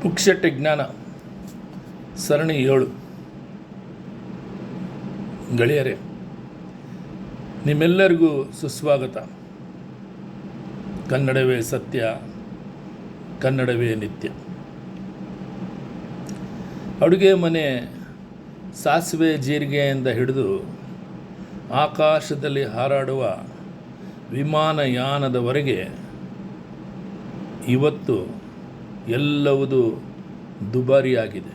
ಪುಕ್ಷಟ್ಟೆ ಜ್ಞಾನ ಸರಣಿ 7. ಗೆಳೆಯರೇ, ನಿಮ್ಮೆಲ್ಲರಿಗೂ ಸುಸ್ವಾಗತ. ಕನ್ನಡವೇ ಸತ್ಯ, ಕನ್ನಡವೇ ನಿತ್ಯ. ಅಡುಗೆ ಮನೆ ಸಾಸಿವೆ ಜೀರಿಗೆಯಿಂದ ಹಿಡಿದು ಆಕಾಶದಲ್ಲಿ ಹಾರಾಡುವ ವಿಮಾನಯಾನದವರೆಗೆ ಇವತ್ತು ಎಲ್ಲವೂ ದುಬಾರಿಯಾಗಿದೆ.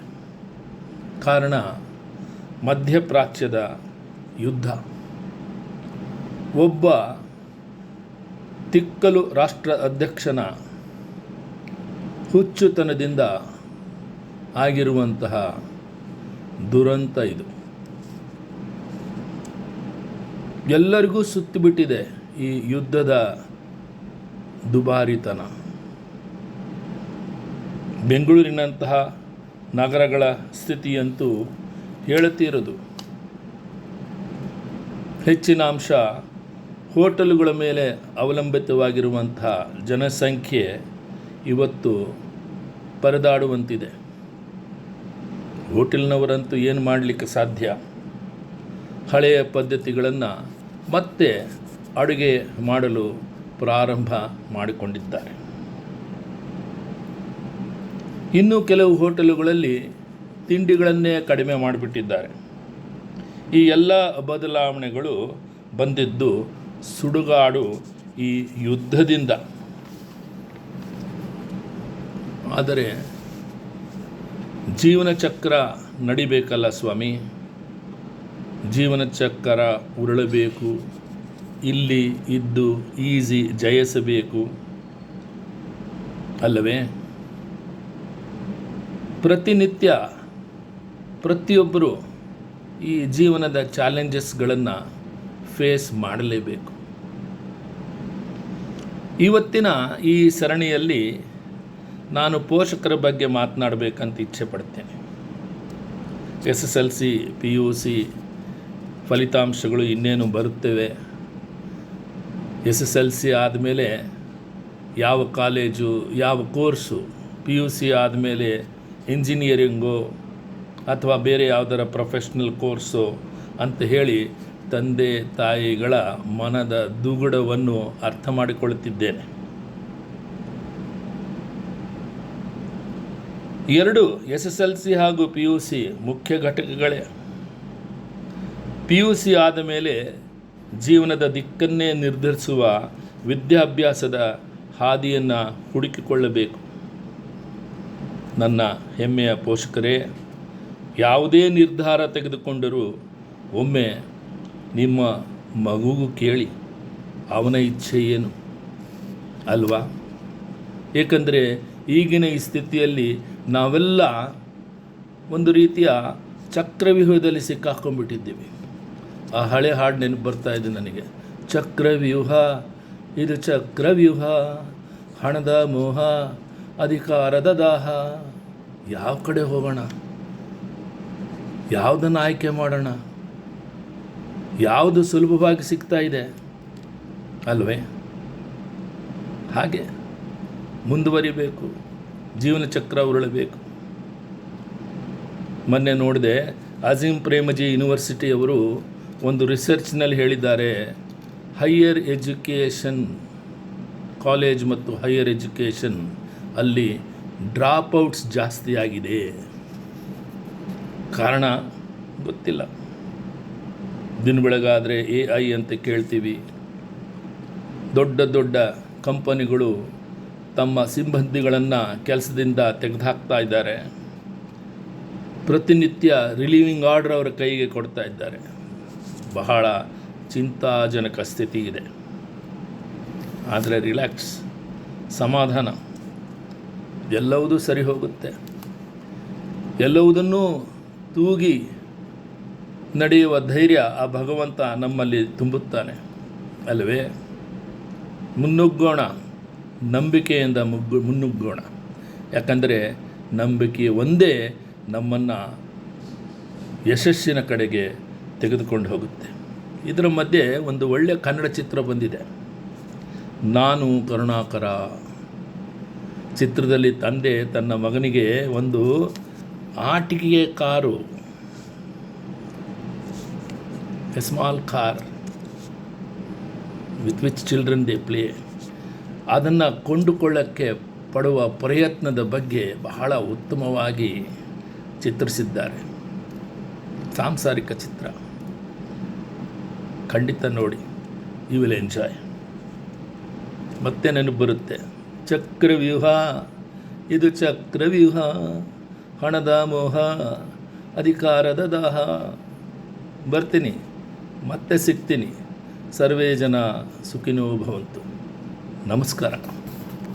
ಕಾರಣ ಮಧ್ಯಪ್ರಾಚ್ಯದ ಯುದ್ಧ. ಒಬ್ಬ ತಿಕ್ಕಲು ರಾಷ್ಟ್ರ ಅಧ್ಯಕ್ಷನ ಹುಚ್ಚುತನದಿಂದ ಆಗಿರುವಂತಹ ದುರಂತ ಇದು. ಎಲ್ಲರಿಗೂ ಸುತ್ತಿಬಿಟ್ಟಿದೆ ಈ ಯುದ್ಧದ ದುಬಾರಿತನ. ಬೆಂಗಳೂರಿನಂತಹ ನಗರಗಳ ಸ್ಥಿತಿಯಂತೂ ಹೇಳುತ್ತಿರೋದು. ಹೆಚ್ಚಿನ ಅಂಶ ಹೋಟೆಲುಗಳ ಮೇಲೆ ಅವಲಂಬಿತವಾಗಿರುವಂತಹ ಜನಸಂಖ್ಯೆ ಇವತ್ತು ಪರದಾಡುವಂತಿದೆ. ಹೋಟೆಲ್ನವರಂತೂ ಏನು ಮಾಡಲಿಕ್ಕೆ ಸಾಧ್ಯ? ಹಳೆಯ ಪದ್ಧತಿಗಳನ್ನು ಮತ್ತೆ ಅಡುಗೆ ಮಾಡಲು ಪ್ರಾರಂಭ ಮಾಡಿಕೊಂಡಿದ್ದಾರೆ. ಇನ್ನು ಕೆಲವು ಹೋಟೆಲುಗಳಲ್ಲಿ ತಿಂಡಿಗಳನ್ನೇ ಕಡಿಮೆ ಮಾಡಿಬಿಟ್ಟಿದ್ದಾರೆ. ಈ ಎಲ್ಲ ಬದಲಾವಣೆಗಳು ಬಂದಿದ್ದು ಸುಡುಗಾಡು ಈ ಯುದ್ಧದಿಂದ. ಆದರೆ ಜೀವನ ಚಕ್ರ ನಡಿಬೇಕಲ್ಲ ಸ್ವಾಮಿ. ಜೀವನ ಚಕ್ರ ಉರುಳಬೇಕು. ಇಲ್ಲಿ ಇದ್ದು ಈಸಿ ಜಯಿಸಬೇಕು ಅಲ್ಲವೇ? ಪ್ರತಿನಿತ್ಯ ಪ್ರತಿಯೊಬ್ಬರು ಈ ಜೀವನದ ಚಾಲೆಂಜಸ್ಗಳನ್ನು ಫೇಸ್ ಮಾಡಲೇಬೇಕು. ಇವತ್ತಿನ ಈ ಸರಣಿಯಲ್ಲಿ ನಾನು ಪೋಷಕರ ಬಗ್ಗೆ ಮಾತನಾಡಬೇಕಂತ ಇಚ್ಛೆ ಪಡ್ತೇನೆ. SSLC PUC ಫಲಿತಾಂಶಗಳು ಇನ್ನೇನು ಬರುತ್ತವೆ. SSLC ಆದಮೇಲೆ ಯಾವ ಕಾಲೇಜು, ಯಾವ ಕೋರ್ಸು, PUC ಆದಮೇಲೆ ಇಂಜಿನಿಯರಿಂಗು ಅಥವಾ ಬೇರೆ ಯಾವುದರ ಪ್ರೊಫೆಷ್ನಲ್ ಕೋರ್ಸು ಅಂತ ಹೇಳಿ ತಂದೆ ತಾಯಿಗಳ ಮನದ ದುಗುಡವನ್ನು ಅರ್ಥ ಮಾಡಿಕೊಳ್ಳುತ್ತಿದ್ದೇನೆ. ಎರಡು SSLC ಹಾಗೂ PUC ಮುಖ್ಯ ಘಟಕಗಳೇ. PUC ಆದ ಮೇಲೆ ಜೀವನದ ದಿಕ್ಕನ್ನೇ ನಿರ್ಧರಿಸುವ ವಿದ್ಯಾಭ್ಯಾಸದ ಹಾದಿಯನ್ನು ಹುಡುಕಿಕೊಳ್ಳಬೇಕು. ನನ್ನ ಹೆಮ್ಮೆಯ ಪೋಷಕರೇ, ಯಾವುದೇ ನಿರ್ಧಾರ ತೆಗೆದುಕೊಂಡರೂ ಒಮ್ಮೆ ನಿಮ್ಮ ಮಗುಗೂ ಕೇಳಿ ಅವನ ಇಚ್ಛೆ ಏನು ಅಲ್ವಾ? ಏಕೆಂದರೆ ಈಗಿನ ಈ ಸ್ಥಿತಿಯಲ್ಲಿ ನಾವೆಲ್ಲ ಒಂದು ರೀತಿಯ ಚಕ್ರವ್ಯೂಹದಲ್ಲಿ ಸಿಕ್ಕಾಕೊಂಡ್ಬಿಟ್ಟಿದ್ದೀವಿ. ಆ ಹಳೆ ಹಾಡು ನೆನಪು ಬರ್ತಾ ಇದೆ ನನಗೆ. ಚಕ್ರವ್ಯೂಹ, ಇದು ಚಕ್ರವ್ಯೂಹ, ಹಣದ ಮೋಹ, ಅಧಿಕಾರದ ದಾಹ. ಯಾವ ಕಡೆ ಹೋಗೋಣ? ಯಾವುದನ್ನು ಆಯ್ಕೆ ಮಾಡೋಣ? ಯಾವುದು ಸುಲಭವಾಗಿ ಸಿಗ್ತಾ ಇದೆ ಅಲ್ವೇ? ಹಾಗೆ ಮುಂದುವರಿಬೇಕು, ಜೀವನ ಚಕ್ರ ಉರುಳಬೇಕು. ಮೊನ್ನೆ ನೋಡಿದೆ, ಅಜೀಂ ಪ್ರೇಮಜಿ ಯೂನಿವರ್ಸಿಟಿಯವರು ಒಂದು ರಿಸರ್ಚ್ನಲ್ಲಿ ಹೇಳಿದ್ದಾರೆ, ಹೈಯರ್ ಎಜುಕೇಷನ್ ಕಾಲೇಜ್ ಮತ್ತು ಹೈಯರ್ ಎಜುಕೇಷನ್ ಅಲ್ಲಿ ಡ್ರಾಪ್ಔಟ್ಸ್ ಜಾಸ್ತಿ ಆಗಿದೆ. ಕಾರಣ ಗೊತ್ತಿಲ್ಲ. ದಿನ ಬೆಳಗಾದರೆ AI ಅಂತ ಕೇಳ್ತೀವಿ. ದೊಡ್ಡ ದೊಡ್ಡ ಕಂಪನಿಗಳು ತಮ್ಮ ಸಿಬ್ಬಂದಿಗಳನ್ನು ಕೆಲಸದಿಂದ ತೆಗೆದುಹಾಕ್ತಾ ಇದ್ದಾರೆ. ಪ್ರತಿನಿತ್ಯ ರಿಲೀವಿಂಗ್ ಆರ್ಡರ್ ಅವರ ಕೈಗೆ ಕೊಡ್ತಾ ಇದ್ದಾರೆ. ಬಹಳ ಚಿಂತಾಜನಕ ಸ್ಥಿತಿ ಇದೆ. ಆದರೆ ರಿಲ್ಯಾಕ್ಸ್, ಸಮಾಧಾನ, ಎಲ್ಲವುದೂ ಸರಿ ಹೋಗುತ್ತೆ. ಎಲ್ಲವುದನ್ನೂ ತೂಗಿ ನಡೆಯುವ ಧೈರ್ಯ ಆ ಭಗವಂತ ನಮ್ಮಲ್ಲಿ ತುಂಬುತ್ತಾನೆ ಅಲ್ಲವೇ? ಮುನ್ನುಗ್ಗೋಣ, ನಂಬಿಕೆಯಿಂದ ಮುನ್ನುಗ್ಗೋಣ. ಯಾಕಂದರೆ ನಂಬಿಕೆ ಒಂದೇ ನಮ್ಮನ್ನು ಯಶಸ್ಸಿನ ಕಡೆಗೆ ತೆಗೆದುಕೊಂಡು ಹೋಗುತ್ತೆ. ಇದರ ಮಧ್ಯೆ ಒಂದು ಒಳ್ಳೆಯ ಕನ್ನಡ ಚಿತ್ರ ಬಂದಿದೆ, ನಾನು ಕರುಣಾಕರ. ಚಿತ್ರದಲ್ಲಿ ತಂದೆ ತನ್ನ ಮಗನಿಗೆ ಒಂದು ಆಟಿಕೆಯ car, a small car with which children they play, ಅದನ್ನು ಕೊಂಡುಕೊಳ್ಳೋಕ್ಕೆ ಪಡುವ ಪ್ರಯತ್ನದ ಬಗ್ಗೆ ಬಹಳ ಉತ್ತಮವಾಗಿ ಚಿತ್ರಿಸಿದ್ದಾರೆ. ಸಾಂಸಾರಿಕ ಚಿತ್ರ, ಖಂಡಿತ ನೋಡಿ, ಯು ವಿಲ್ ಎಂಜಾಯ್. ಮತ್ತೆ ನೆನಪು ಬರುತ್ತೆ, ಚಕ್ರವ್ಯೂಹ, ಇದು ಚಕ್ರವ್ಯೂಹ, ಹಣದ ಮೋಹ, ಅಧಿಕಾರದ ದಾಹ. ಬರ್ತೀನಿ, ಮತ್ತೆ ಸಿಗ್ತೀನಿ. ಸರ್ವೇ ಜನ ಸುಖಿನೋ ಭವಂತು. ನಮಸ್ಕಾರ.